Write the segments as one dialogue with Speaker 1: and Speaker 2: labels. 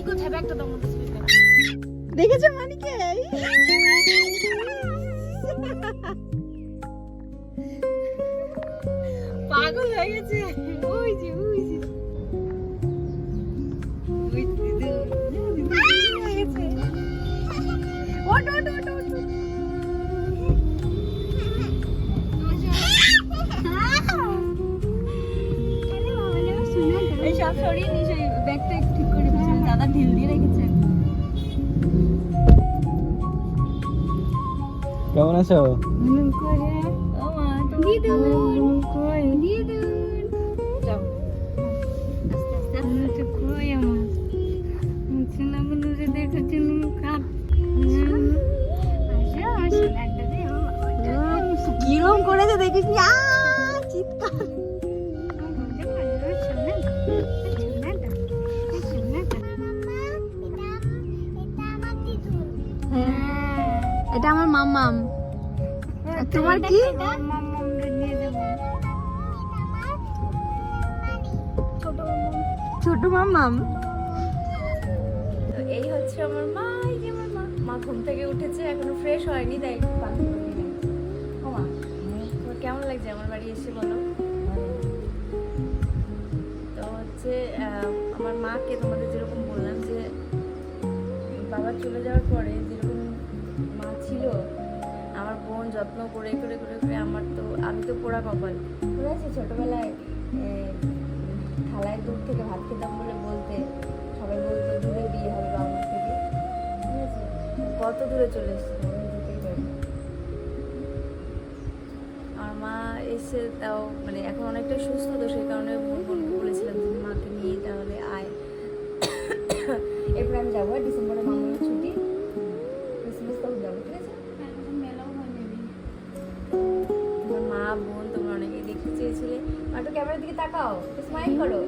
Speaker 1: কোথায় ব্যাগটা দাও মতো
Speaker 2: দেখেছো মানিকে
Speaker 1: পাগল হয়ে গেছে ওই যে এই সব সরিয়ে নিস ওই ব্যাগটা একটু ঠিক করে দিয়েছে দাদা ঢিল দিয়ে রেখেছেন।
Speaker 3: কেমন আছো?
Speaker 1: ও মা তুমি দিয়ে দিন যাও আস্তে আস্তে কই আমার চিনা বন্ধু যে দেখেছি কাট
Speaker 2: কিরম করেছে দেখিস নি চিৎকার এটা আমার মাম্মাম তোমার কি ছোট মাম্মাম
Speaker 1: এই হচ্ছে আমার মা এই যে আমার মা ঘুম থেকে উঠেছে এখনো ফ্রেশ হয়নি তাই একটু পাখি পাখি লাগছে। ও মা তোমার কেমন লাগছে আমার বাড়ি এসে বলো? তো হচ্ছে আমার মাকে তোমাদের যেরকম বললাম যে বাবা চলে যাওয়ার পরে যেরকম মা ছিল আমার বোন যত্ন করে করে করে করে আমি তো পোড়া কপাল মনে আছে ছোটবেলায় থালায় দুধ থেকে ভাত খেতাম বলে বলতে সবাই বলতো দূরে বিয়ে হবে বাবা থেকে ঠিক আছে কত দূরে চলে এসেছে যেতেই পারি। আমার মা এসে তাও মানে এখন অনেকটা সুস্থ তো সেই কারণে বোনকে বলেছিলাম যে মাকে নিয়ে তাহলে আয় এরপর আমি যাবো ডিসেম্বরে মামার ছুটি ক্রিসমাস তখন যাবো ঠিক আছে। তোমার মা বোন তোমরা অনেকেই দেখতে চেয়েছিলে একটু ক্যামেরার দিকে তাকাও স্মাইল করো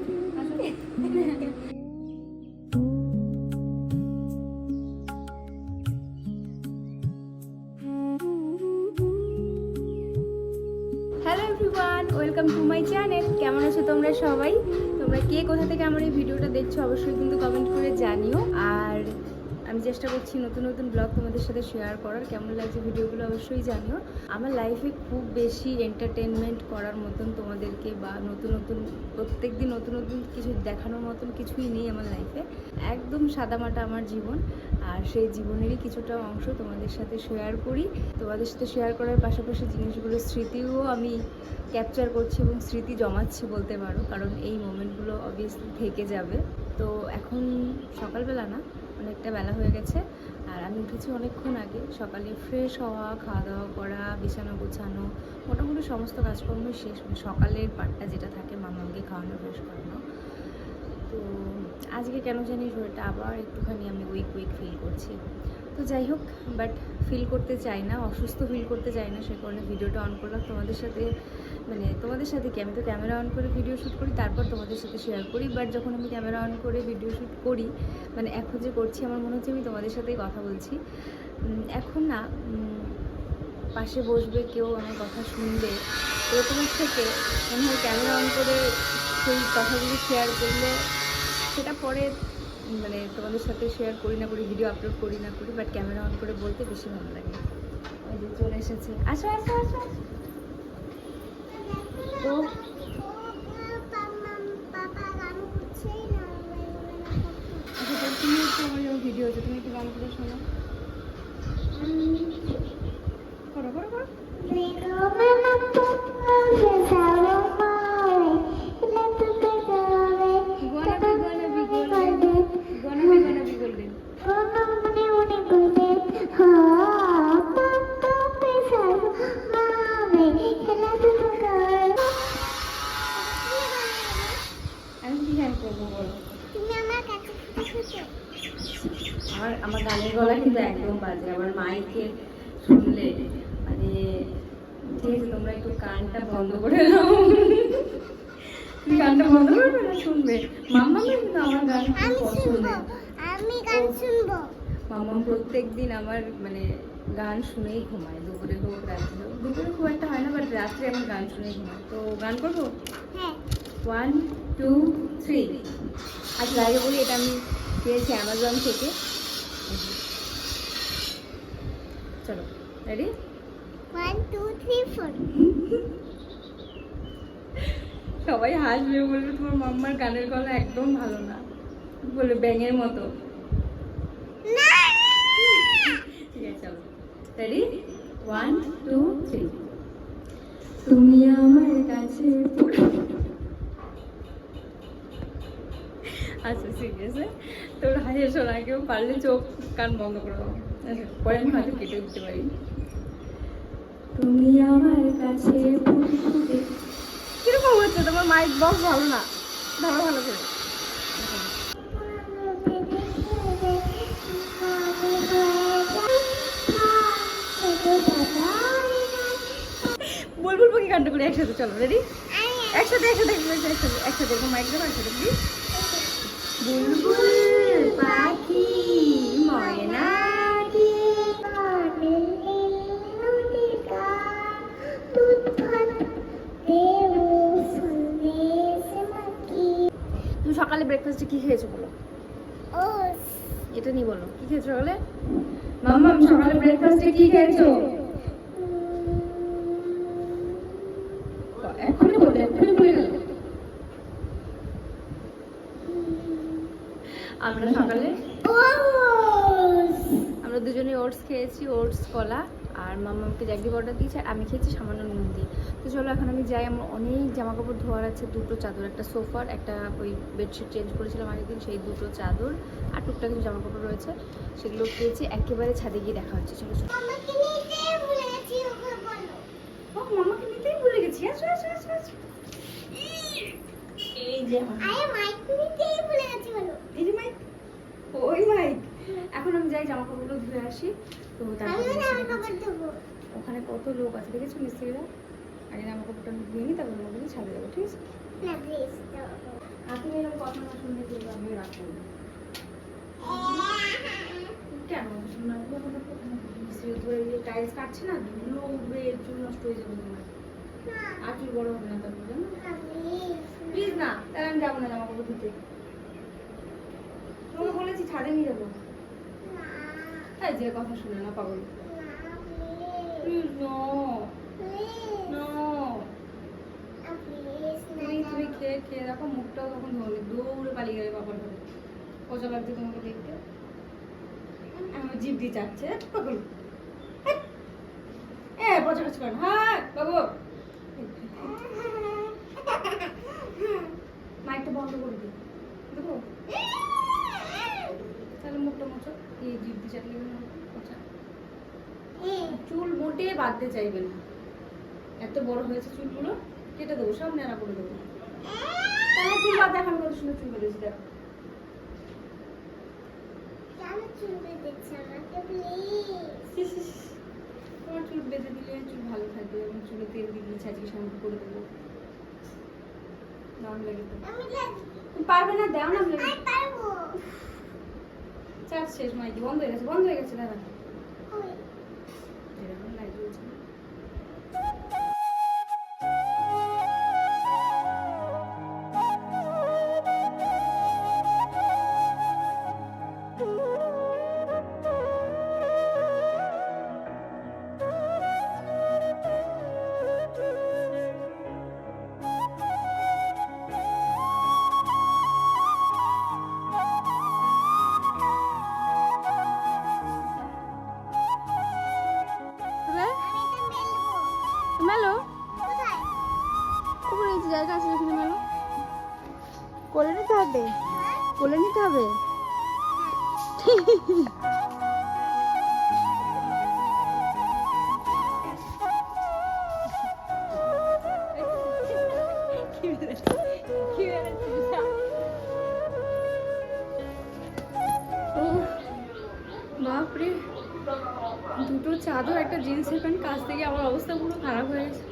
Speaker 1: hello everyone welcome to my channel. কেমন আছো তোমরা সবাই? তোমরা কে কোথা থেকে আমার এই ভিডিওটা দেখছো অবশ্যই কিন্তু কমেন্ট করে জানিও। আর আমি চেষ্টা করছি নতুন নতুন ব্লগ তোমাদের সাথে শেয়ার করার। কেমন লাগছে ভিডিওগুলো অবশ্যই জানিও। আমার লাইফে খুব বেশি এন্টারটেনমেন্ট করার মতন তোমাদেরকে বা নতুন নতুন প্রত্যেক দিন নতুন নতুন কিছু দেখানোর মতন কিছুই নেই আমার লাইফে। একদম সাদামাটা আমার জীবন আর সেই জীবনেরই কিছুটা অংশ তোমাদের সাথে শেয়ার করি। তোমাদের সাথে শেয়ার করার পাশাপাশি জিনিসগুলোর স্মৃতিও আমি ক্যাপচার করছি এবং স্মৃতি জমাচ্ছি বলতে পারো, কারণ এই মোমেন্টগুলো অবভিয়াসলি থেকে যাবে। তো এখন সকালবেলা না অনেকটা বেলা হয়ে গেছে আর আমি উঠেছি অনেকক্ষণ আগে। সকালে ফ্রেশ হওয়া, খাওয়া দাওয়া করা, বিছানা গোছানো, মোটামুটি সমস্ত কাজকর্মই শেষ। সকালের পাটটা যেটা থাকে মামাকে খাওয়ানো, ফ্রেশ করানো। তো আজকে কেন জানি শরীরটা আবার একটুখানি আমি উইক ফিল করছি। তো যাই হোক, বাট ফিল করতে চাই না, অসুস্থ ফিল করতে চাই না, সে কারণে ভিডিওটা অন করলাম তোমাদের সাথে। মানে তোমাদের সাথে কি, আমি তো ক্যামেরা অন করে ভিডিও শ্যুট করি তারপর তোমাদের সাথে শেয়ার করি। বাট যখন আমি ক্যামেরা অন করে ভিডিও শ্যুট করি, মানে এখন যে করছি আমার মনে হচ্ছে আমি তোমাদের সাথেই কথা বলছি। এখন না পাশে বসবে কেউ, আমার কথা শুনবে, এরকমের থেকে মনে হয় ক্যামেরা অন করে সেই কথাগুলি শেয়ার করলে সেটা পরে মানে তোমাদের সাথে শেয়ার করি না করি, ভিডিও আপলোড করি না করি, বাট ক্যামেরা অন করে বলতে বেশি ভালো লাগে। ওই যে চলে এসেছে, আসো আসো আসো। তো আচ্ছা তুমি একটু আমার যখন ভিডিও হচ্ছে তুমি একটু গান করে শোনো। করো করো করো। আমার গানের গলা কিন্তু একদম বাজে, আমার মাইকে শুনলে মানে ঠিক আছে তোমরা একটু কানটা বন্ধ করে নাও। তুমি গানটা বন্ধ করবে না, শুনবে? মাম্মা কিন্তু আমার গান পছন্দ,
Speaker 2: আমি গান শুনবো।
Speaker 1: মাম্মা প্রত্যেকদিন আমার মানে গান শুনেই ঘুমায়, দুপুরে হোক রাত্রে হোক। দুপুরে খুব একটা হয় না, বাট রাত্রে আমার গান শুনেই ঘুমায়। তো গান করবো?
Speaker 2: হ্যাঁ।
Speaker 1: 1 2 3। আচ্ছা আগে বলি এটা আমি পেয়েছি অ্যামাজন থেকে। চলো রেডি,
Speaker 2: 1 2 3 4
Speaker 1: সবাই হাসবে, বলবে তোমার মাম্মার গানের গলা একদম ভালো না, বলে ব্যাঙের মতো।
Speaker 2: না
Speaker 1: ঠিক আছে চলো রেডি, 1 2 3। তুমি আমার কাছে আচ্ছা ঠিক আছে, তোর হাসির শোনা কেউ পারলে চোখ কান বন্ধ করে দাও। আচ্ছা পরে আমি হয়তো কেটে দিতে পারি। তুমি আমার কাছে কিরকম হচ্ছে তোমার মাইক বক্স ভালো না, ধরো ভালো করে। বুলবুল পাখি গানটা করে একসাথে, চলো রেডি, একসাথে একসাথে একসাথে একসাথে একসাথে এরকম মাইক দেবো একসাথে প্লিজ। বুলবুল পাখি ময়না তুমি সকালে ব্রেকফাস্টে কি খেয়েছো বলো? এটা নিয়ে বলো কি খেয়েছো সকালে? মাম্মা সকালে ব্রেকফাস্টে কি খেয়েছো? এখনই বলে এখনই বলে গেল। আমরা সকালে আমরা দুজনে ওটস খেয়েছি, ওটস কলা, আর মাম্মাকে জ্যাগরি অর্ডার দিয়েছে, আর আমি খেয়েছি সামান্য নুন দিয়ে। তো চলো এখন আমি যাই, আমার অনেক জামা কাপড় ধোয়ার আছে, দুটো চাদর, একটা সোফার, একটা ওই বেডশিট চেঞ্জ করেছিলাম আগের দিন, সেই দুটো চাদর আর টুকটাক কিছু জামা কাপড় রয়েছে, সেগুলো পেয়েছি। একেবারে ছাদে গিয়ে দেখা হচ্ছে, চলো চলো। মাম্মাকে নিতেই ভুলে গেছি, আসো আসো আসো আসো। এই যে আমার এই যে মাইক, ওই মাইক। এখন আমি যাই জামা কাপড়গুলো ধুয়ে আসি, তো তারপরে ওখানে কত লোক আছে দেখেছো মিস্ত্রিরা, আগে জামা কাপড়টা ধুয়ে নিই, তারপর আমাকে ছাদে যাবো, ঠিক আছে? আপনি এরকম কথা না শুনলে তো আমি রাখবো কেন শোনাবো? মিস্ত্রি ধরে টাইলস কাটছে না, ধুলো উঠবে, চুল নষ্ট হয়ে যাবে তোমার, আর চুল বড় হবে না তারপর, জানো? প্লিজ না, তাহলে আমি যাবো না জামা কাপড় ধুতে। তোমাকে বলেছি ছাদে নিয়ে যাবো, তাই যে কথা শুনে না পাগল। প্লিজ নো নো, তুমি খেয়ে খেয়ে দেখো, মুখটাও তখন ধরবে, দৌড়ে পালিয়ে গেলে বাবার ঘরে। পচা লাগছে তোমাকে দেখতে, আমার জিভ দিয়ে যাচ্ছে পাগল। পচা কাজ করেন, হ্যাঁ বাবু মাইকটা বন্ধ করে দিই, দেখো তাহলে মুখটা মোছো, এই জিভ দিয়ে চাটলে পচা। চুল মোটে বাঁধতে চাইবে না, এত বড় হয়েছে চুলগুলো, কেটে দেবো, সব নেড়া করে দেবো। তাহলে চুল বাঁধতে এখন কত সুন্দর চুল বেঁধেছি, দেখো। তোমার চুল বেঁধে দিলে চুল ভালো থাকবে, এবং চুলে তেল দিয়ে দিলে আজকে শ্যাম্পু করে দেবো, দারুণ লাগে তো। তুমি পারবে না, দেও না, চার্জ শেষ, মাইকি বন্ধ হয়ে গেছে, বন্ধ হয়ে গেছে, দাদা এরকম লাইট জ্বলছে না। মেলো উপরে নিচে জায়গা আছে যেখানে মেলো, কোলে নিতে হবে, কোলে নিতে হবে। বাপরে, দুটো চাদর একটা জিন্সের প্যান্ট কাছ থেকে আমার অবস্থা পুরো খারাপ হয়ে গেছে,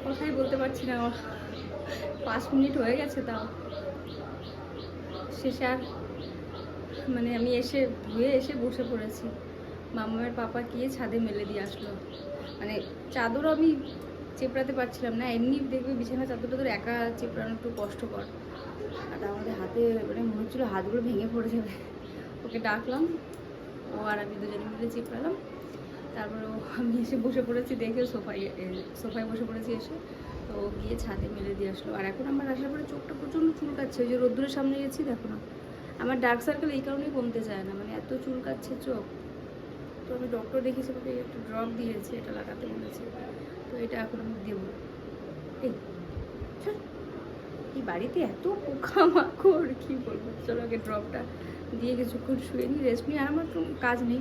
Speaker 1: কথাই বলতে পারছি না। আমার 5 মিনিট হয়ে গেছে, তাও শেষে আর মানে আমি এসে ধুয়ে এসে বসে পড়েছি। মামার পাপা গিয়ে ছাদে মেলে দিয়ে আসলো, মানে চাদর আমি চেপড়াতে পারছিলাম না। এমনি দেখবে বিছানা চাদর টাদর একা চেপড়ানো একটু কষ্টকর, আর আমাদের হাতে মানে মনে হচ্ছিলো হাতগুলো ভেঙে পড়ে যাবে। ওকে ডাকলাম, ও আর আমি দুজনে মিলে চেপড়ালাম। তারপরে আমি এসে বসে পড়েছি, দেখে সোফায় বসে পড়েছি এসে। তো গিয়ে ছাদে মেলে দিয়ে আসলো। আর এখন আমার আসার পরে চোখটা প্রচণ্ড চুলকাচ্ছে। ওই যে রোদ্দুরের সামনে গেছি, দেখো না, আমার ডার্ক সার্কেল এই কারণেই কমতে চায় না, মানে এত চুলকাচ্ছে চোখ। তো আমি ডক্টর দেখিয়েছি, ওকে একটা ড্রপ দিয়েছে, এটা লাগাতে বলেছে। তো এটা এখন আমি দেবো। এই বাড়িতে এত পোকামাকড় কী বলবো। চলো আগে ড্রপটা দিয়ে কিছুক্ষণ শুয়ে নিই, রেস্ট নিই। আর আমার তো কাজ নেই।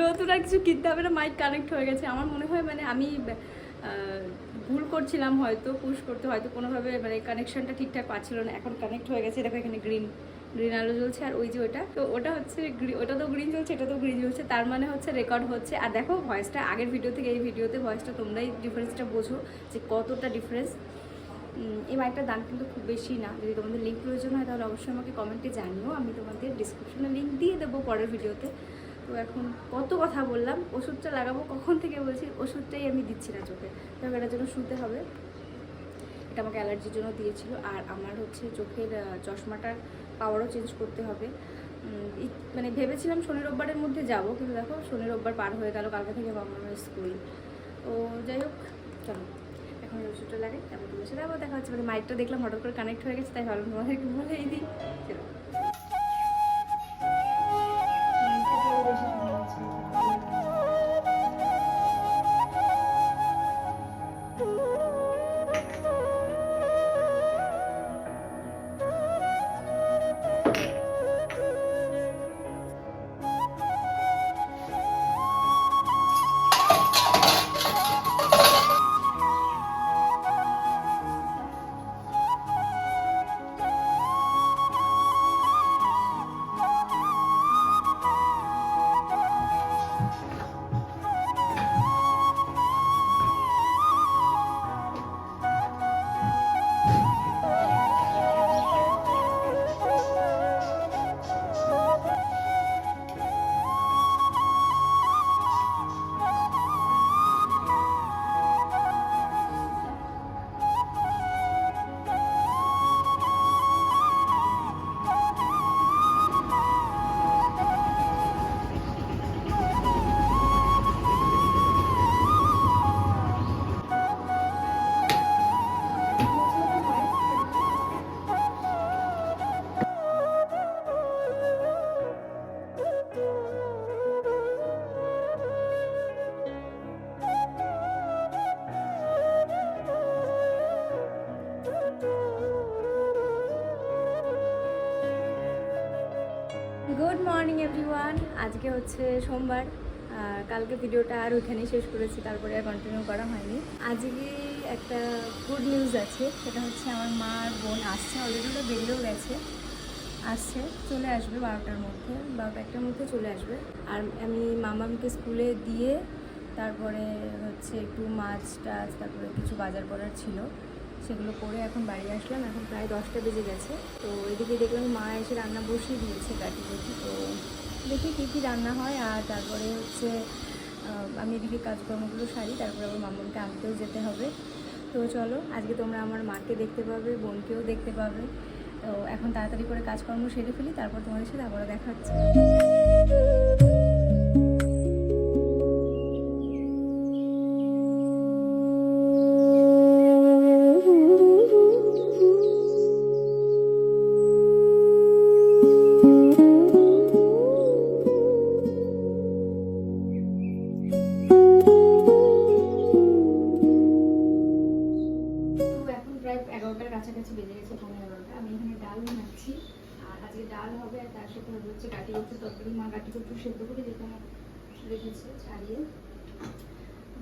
Speaker 1: নতুন আর কিছু কিনতে হবে না, মাইক কানেক্ট হয়ে গেছে। আমার মনে হয় মানে আমি ভুল করছিলাম হয়তো, পুশ করতে হয়তো কোনোভাবে মানে কানেকশনটা ঠিকঠাক পাচ্ছিল না। এখন কানেক্ট হয়ে গেছে, দেখো এখানে গ্রিন আলো জ্বলছে। আর ওই যে ওটা, তো ওটা হচ্ছে ওটা তো গ্রিন জ্বলছে, এটা তো গ্রিন জ্বলছে, তার মানে হচ্ছে রেকর্ড হচ্ছে। আর দেখো ভয়েসটা আগের ভিডিও থেকে এই ভিডিওতে ভয়েসটা তোমরাই ডিফারেন্সটা বোঝো যে কতটা ডিফারেন্স। এই মাইকটার দাম কিন্তু খুব বেশি না। যদি তোমাদের লিঙ্ক প্রয়োজন হয় তাহলে অবশ্যই আমাকে কমেন্টে জানিও, আমি তোমাদের ডিসক্রিপশনে লিঙ্ক দিয়ে দেবো পরের ভিডিওতে। তো এখন কত কথা বললাম, ওষুধটা লাগাবো কখন থেকে বলছি, ওষুধটাই আমি দিচ্ছি না চোখে, তবে এটার জন্য শুতে হবে। এটা আমাকে অ্যালার্জির জন্য দিয়েছিল। আর আমার হচ্ছে চোখের চশমাটার পাওয়ারও চেঞ্জ করতে হবে। মানে ভেবেছিলাম শনি রোববারের মধ্যে যাবো, কিন্তু দেখো শনি রোববার পার হয়ে গেল, কালকে থেকে আমার স্কুল। তো যাই হোক, চলো এখন ওষুধটা লাগে, তারপর তোমার সাথে আবার দেখা হচ্ছে। মানে মাইকটা দেখলাম হঠাৎ করে কানেক্ট হয়ে গেছে, তাই ভাবলাম তোমাদেরকে বলেই দিই। চলো। Good morning everyone. আজকে হচ্ছে সোমবার, কালকে ভিডিওটা আর ওইখানেই শেষ করেছি, তারপরে আর কন্টিনিউ করা হয়নি। আজকে একটা গুড নিউজ আছে, সেটা হচ্ছে আমার মা আর বোন আসছে, অলরেডি ওটা বেরিয়েও গেছে, আসছে, চলে আসবে 12টার মধ্যে, 12টা-1টার মধ্যে চলে আসবে। আর আমি মামাকে স্কুলে দিয়ে তারপরে হচ্ছে একটু মাছ টাছ, তারপরে কিছু বাজার করার ছিল, সেগুলো করে এখন বাড়ি আসলাম। এখন প্রায় 10টা বেজে গেছে। তো এদিকে দেখলাম মা এসে রান্না বসিয়ে দিয়েছে কাটি। তো দেখি কী কী রান্না হয়। আর তারপরে হচ্ছে আমি এদিকে কাজকর্মগুলো সারি, তারপরে আবার মামাকে আনতেও যেতে হবে। তো চলো, আজকে তোমরা আমার মাকে দেখতে পাবে, বোনকেও দেখতে পাবে। তো এখন তাড়াতাড়ি করে কাজকর্ম সেরে ফেলি, তারপর তোমাদের সাথে আবারও দেখা হচ্ছে। কাছাকাছি বেজে গেছে 11টা। আমি এখানে ডাল বানাচ্ছি, আর আজকে ডাল হবে, আর তার সাথে হবে হচ্ছে কাটি কচু তরকারি। মা কাটি কচু সেদ্ধ করে যেটা আমার রেখেছে ছাড়িয়ে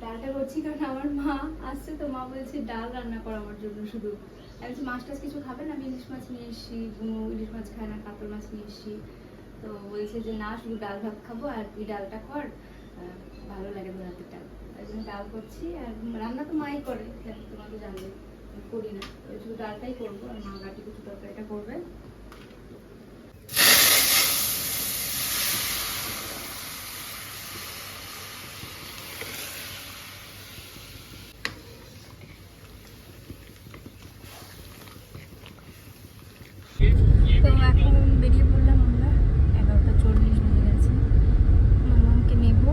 Speaker 1: ডালটা করছি, কারণ আমার মা আসছে। তো মা বলছে ডাল রান্না করা আমার জন্য শুধু। আমি বলছি মাছ টাছ কিছু খাবেন, আমি ইলিশ মাছ নিয়ে এসেছি, বুনো ইলিশ মাছ খায় না, কাতল মাছ নিয়ে এসেছি। তো বলছে যে না, শুধু ডাল ভাত খাবো, আর তুই ডালটা কর, ভালো লাগে রাতের ডাল। তাই জন্য ডাল করছি। আর রান্না তো মাই করে, তোমার তো জানবে, করি না, শুধু ডালটাই করবো। আর মা কাটি কচু তরকারিটা করবে। তো এখন বেরিয়ে পড়লাম আমরা, 11:40 বেজে গেছে। মামাকে নেব,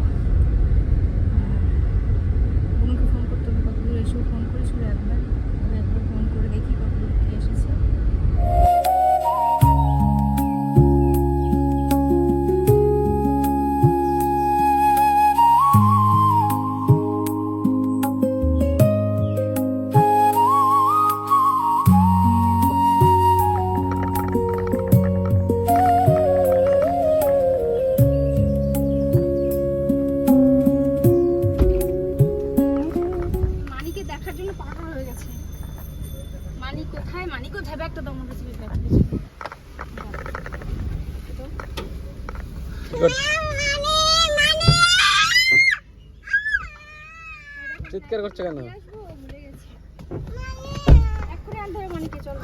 Speaker 1: বোনকে ফোন করতে হবে, কত দূর এসেও ফোন করেছিল একবার, আমি একবার ফোন করে দেখি কত দূর কি এসেছে। মানিকে দেখার জন্য পাগল হয়ে গেছে। মানি কোথায়, মানি কোথায়, ব্যাগটা দাও আমার কাছে, ব্যাগটা
Speaker 3: চিৎকার করছে কেন?
Speaker 1: ভুলে গেছি, এক্ষুনি আনতে হবে মানিকে। চলো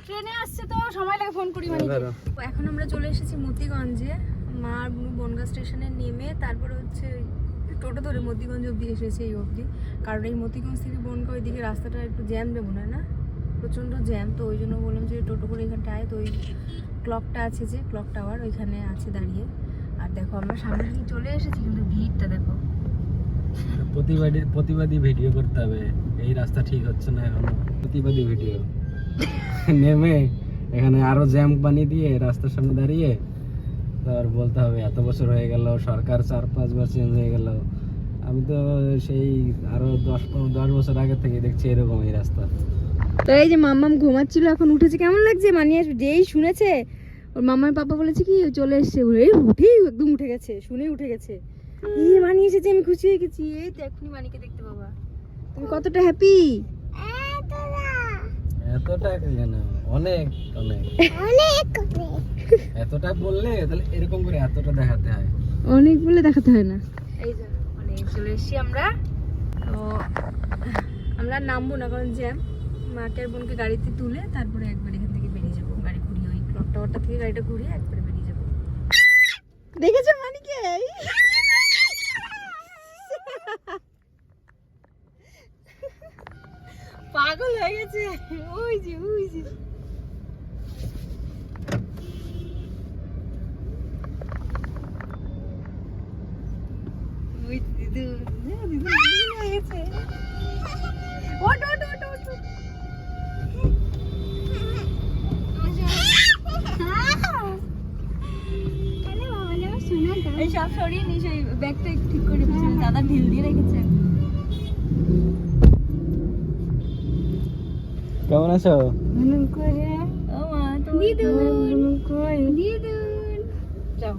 Speaker 1: ট্রেনে আসছে তো সময় লাগে, ফোন করি মানিকে। এখন আমরা চলে এসেছি মতিগঞ্জে, মা আর বুনু বনগাঁ স্টেশনে নেমে তারপরে হচ্ছে টোটো ধরে মতিগঞ্জ অবধি এসেছে, এই অবধি। কারণ এই মতিগঞ্জ থেকে বনগাঁ ওইদিকে রাস্তাটা একটু জ্যাম দেবো না, প্রচণ্ড জ্যাম। তো ওই জন্য বললাম যে টোটো করে এখানটা আয়। তো ওই ক্লকটা আছে, যে ক্লক টাওয়ার, ওইখানে আছে দাঁড়িয়ে। আর দেখো আমরা সামনে থেকে চলে এসেছি, কিন্তু ভিড়টা দেখো।
Speaker 3: প্রতিবাদী ভিডিও করতে হবে, এই রাস্তা ঠিক হচ্ছে না এখনো। প্রতিবাদী ভিডিও নেমে এখানে আরো জ্যাম বানিয়ে দিয়ে রাস্তার সামনে দাঁড়িয়ে তার বলতে হবে এত বছর হয়ে গেল, সরকার 4-5 বার চেঞ্জ হয়ে গেল, আমি তো সেই আরো 10 বছর আগে থেকে দেখছি এরকম এই রাস্তা।
Speaker 1: তো এই যে মাম্মাম ঘুমাচ্ছিল, এখন উঠেছে। কেমন লাগছে? মানি আসবে যেই শুনেছে, ওর মামার পাপা বলেছে কি চলে এসছে, এই উঠেই একদম উঠে গেছে, শুনেই উঠে গেছে। এই মানি এসেছে, আমি খুশি হয়ে গেছি। এই তো এখনই মানিকে দেখতে পাবা। তুমি কতটা হ্যাপি?
Speaker 3: এতটা কেন? অনেক অনেক এতটা বললে তাহলে এরকম করে এতটা দেখাতে হয়,
Speaker 1: অনেক বলে দেখাতে হয় না। এই যে মানে চলে এসেছি আমরা। তো আমরা নামবো না, কারণ জ্যাম। মাকে আর বোনকে গাড়িতে তুলে তারপরে একবার এখান থেকে বেরিয়ে যাবো, গাড়ি ঘুরিয়ে ওই ক্লক টাওয়ারটা থেকে গাড়িটা ঘুরিয়ে একবারে বেরিয়ে যাবো। দেখেছো মানিকে? পাগল হয়ে গেছে, ওই যে ওই যে। ওই দিদু, দিদু হয়ে গেছে। ওট ওট ওট ওট। এই সব সরিয়ে নিস, এই ব্যাগটা একটু ঠিক করে দিয়েছে, দাদা ঢিল দিয়ে রেখেছে।
Speaker 3: কেমন আছো?
Speaker 1: যাও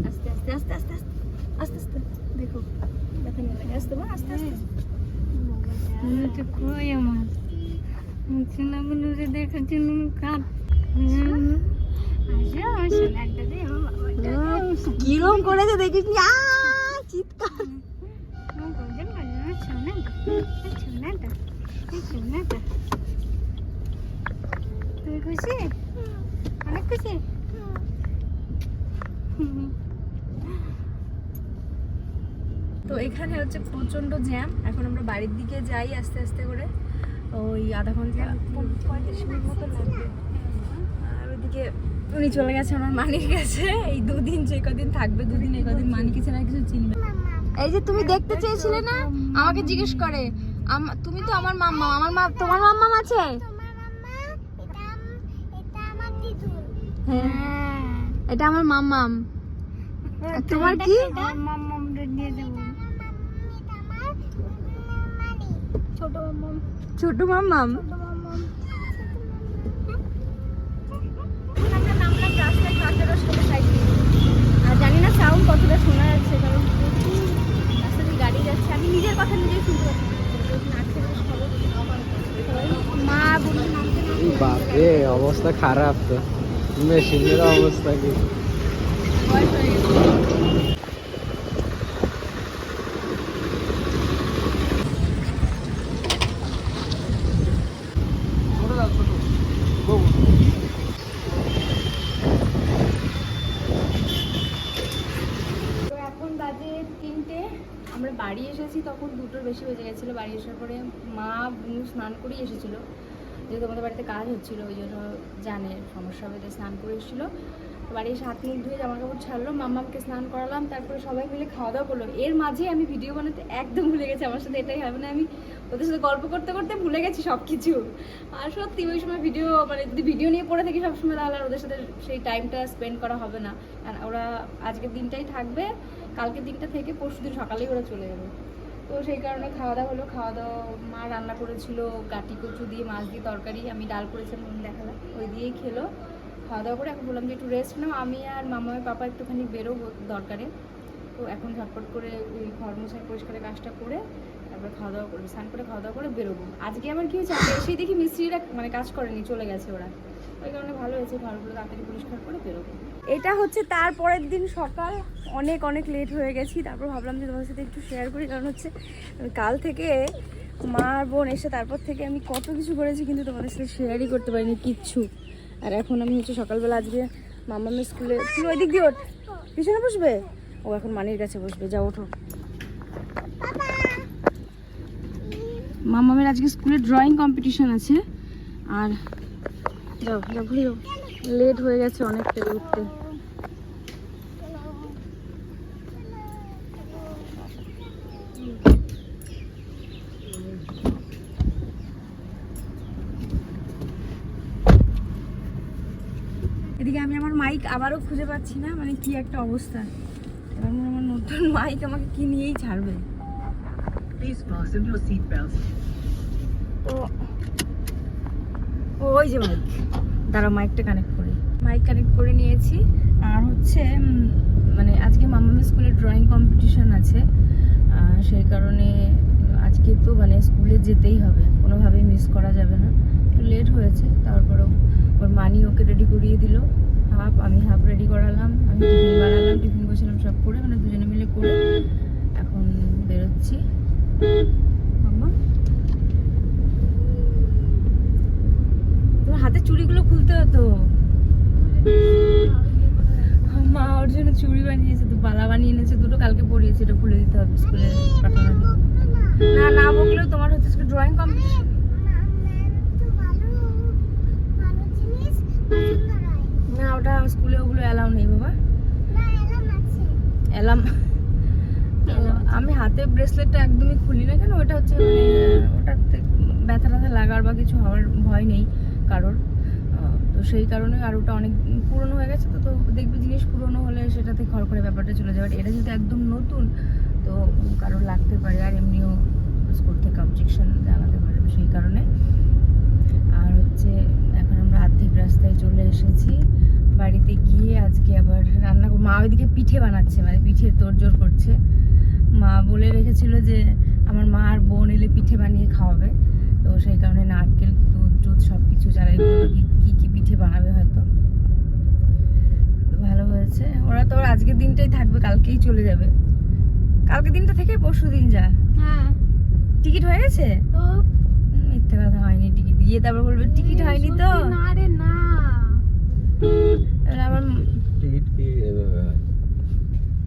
Speaker 1: আস্তে আস্তে আস্তে আস্তে আস্তে আস্তে আস্তে দেখো, দেখা নিয়ে লাগে, আস্তে আস্তে আস্তে। কই আমার চিনা বন্ধুদের দেখার জন্য কাট
Speaker 2: কিরম করেছে দেখিস নি? চিৎকার।
Speaker 1: তুমি খুশি? অনেক খুশি? তো এখানে হচ্ছে প্রচন্ড জ্যাম। এখন আমরা বাড়ির দিকে যাই আস্তে আস্তে করে, ওই আধা ঘন্টা 35 মিনিট মতো লাগবে। আর ওইদিকে উনি চলে গেছে আমার মানির কাছে। এই দুদিন যে কদিন থাকবে, দুদিন এই কদিন মানিকে ছাড়া কিছু চিনবে। এই যে তুমি দেখতে চেয়েছিলে না, আমাকে জিজ্ঞেস করে, তুমি তো আমার মাম্মা, আমার মা, তোমার মাম্মাম আছে? হ্যাঁ, এটা আমার মাম্মাম। তোমার কি? ছোট মাম্মাম। আর জানি না সাউন্ড কতটা শোনা যাচ্ছে, কারণ রাস্তা দিয়ে গাড়ি যাচ্ছে। আমি নিজের কথা নিজেই শুনতে পাচ্ছি। মা বোনের নামতে
Speaker 3: বাপরে অবস্থা খারাপ, তো মেশিনের অবস্থা কি?
Speaker 1: বয়স হয়ে গেছে। তো এখন বাজে 3টে, আমরা বাড়ি এসেছি তখন 2টোর বেশি বেজে গেছিলো। বাড়ি আসার পরে মা বুনু স্নান করেই এসেছিলো, যেহেতু আমাদের বাড়িতে কাজ হচ্ছিলো ওই জন্য জানে সমস্যা হবে, স্নান করে এসেছিলো। বাড়ি এসে হাত মুখ ধুয়ে জামা কাপড় ছাড়লো, মাম্মাকে স্নান করালাম, তারপরে সবাই মিলে খাওয়া দাওয়া করলো। এর মাঝে আমি ভিডিও বানাতে একদম ভুলে গেছি, আমার সাথে এটাই হবে না, আমি ওদের সাথে গল্প করতে করতে ভুলে গেছি সব কিছু। আর সত্যি ওই সময় ভিডিও মানে যদি ভিডিও নিয়ে পড়ে থাকি সবসময়, তাহলে আর ওদের সাথে সেই টাইমটা স্পেন্ড করা হবে না। আর ওরা আজকের দিনটাই থাকবে, কালকের দিনটা থেকে পরশু দিন সকালেই ওরা চলে যাবে। তো সেই কারণে খাওয়া দাওয়া হলো। খাওয়া দাওয়া মা রান্না করেছিল গাটি কচু দিয়ে, মাছ দিয়ে তরকারি, আমি ডাল করেছিলাম দেখালাম, ওই দিয়েই খেলো। খাওয়া দাওয়া করে এখন বললাম যে একটু রেস্ট নাও, আমি আর মামার পাপা একটুখানি বেরোবো দরকারে। তো এখন ঝটপট করে ওই ঘর মোছার পরিষ্কারের কাজটা করে তারপরে খাওয়া দাওয়া করে স্নান করে খাওয়া দাওয়া করে বেরোবো। আজকে আমার কি হয়েছে, আমি এসেই দেখি মিস্ত্রিরা মানে কাজ করেনি, চলে গেছে ওরা, ওই কারণে ভালো হয়েছে ঘরগুলো তাড়াতাড়ি পরিষ্কার করে বেরোবো। এটা হচ্ছে তারপরের দিন সকাল, অনেক অনেক লেট হয়ে গেছি। তারপর ভাবলাম যে তোমার সাথে একটু শেয়ার করি, কারণ হচ্ছে কাল থেকে মা আর বোন এসে তারপর থেকে আমি কত কিছু করেছি, কিন্তু তোমাদের সাথে শেয়ারই করতে পারিনি কিচ্ছু। আর এখন আমি হচ্ছে সকালবেলা আজকে মামামের স্কুলে, তুমি ওই দিক দিয়ে ওঠ, পিছনে বসবে, ও এখন মানির কাছে বসবে, যাও ওঠো। মামামের আজকে স্কুলে ড্রয়িং কম্পিটিশন আছে, আর যাও যাও ঘুরে যাও, লেট হয়ে গেছে অনেকটা উঠতে। এদিকে আমি আমার মাইক আবারও খুঁজে পাচ্ছি না, মানে কি একটা অবস্থা। এবার আমার নতুন মাইক আমাকে কি নিয়েই ছাড়বে। তো ওই যে মাইক, দাঁড়াও মাইকটা কানেক্ট করি। মাইক কানেক্ট করে নিয়েছি। আর হচ্ছে মানে আজকে মামামের স্কুলে ড্রয়িং কম্পিটিশন আছে, সেই কারণে আজকে তো মানে স্কুলে যেতেই হবে, কোনোভাবেই মিস করা যাবে না। একটু লেট হয়েছে, তারপরেও ওর মানি ওকে রেডি করিয়ে দিল, হাফ আমি হাফ রেডি করালাম, আমি টিফিন বানালাম, টিফিন বসেলাম, সব করে মানে দুজনে মিলে করে এখন বেরোচ্ছি। মাম্মা তোমার হাতে চুড়িগুলো খুলতে হতো, মা ওর জন্য চুড়ি বানিয়েছে, তো বালা বানিয়ে এনেছে দুটো, কালকে পরিয়েছে, এটা খুলে দিতে হবে স্কুলে পাঠানো। না না বকলেও তোমার হচ্ছে ড্রয়িং কম্পিটিশন, না ওটা স্কুলে ওগুলো অ্যালাউ নেই বাবা, অ্যালাম। আমি হাতে ব্রেসলেটটা একদমই খুলি না, কেন ওটা হচ্ছে ওটাতে ব্যথা ট্যাথা লাগার বা কিছু হওয়ার ভয় নেই কারোর, তো সেই কারণে। আর ওটা অনেক পুরনো হয়ে গেছে, তো দেখবে জিনিস পুরনো হলে সেটাতে খড়খড়ে ব্যাপারটা চলে যাবে। এটা যেহেতু একদম নতুন, তো কারোর লাগতে পারে, আর এমনিও স্কুল থেকে অবজেকশন জানাতে পারে, তো সেই কারণে। আর হচ্ছে এখন আমরা আর্ধেক রাস্তায় চলে এসেছি। বাড়িতে গিয়ে আজকে আবার রান্না, মা ওইদিকে পিঠে বানাচ্ছে, মানে পিঠের তোড়জোড় করছে। মা বলে রেখেছিল যে আমার মা আর বোন এলে পিঠে বানিয়ে খাওয়াবে, তো সেই কারণে নারকেল দুধ টুধ সব কিছু জ্বালাই করলো, কি কি পিঠে বানাবে হয়তো। ভালো হয়েছে, ওরা তো আজকের দিনটাই থাকবে, কালকেই চলে যাবে। কালকে দিনটা থেকে পরশু দিন যা।
Speaker 2: হ্যাঁ
Speaker 1: টিকিট হয়ে গেছে
Speaker 2: তো,
Speaker 1: মিথ্যে কথা হয়নি, টিকিট দিয়ে তারপর বলবে টিকিট হয়নি তো।
Speaker 2: না রে না,
Speaker 1: আমার
Speaker 3: টিকিট কি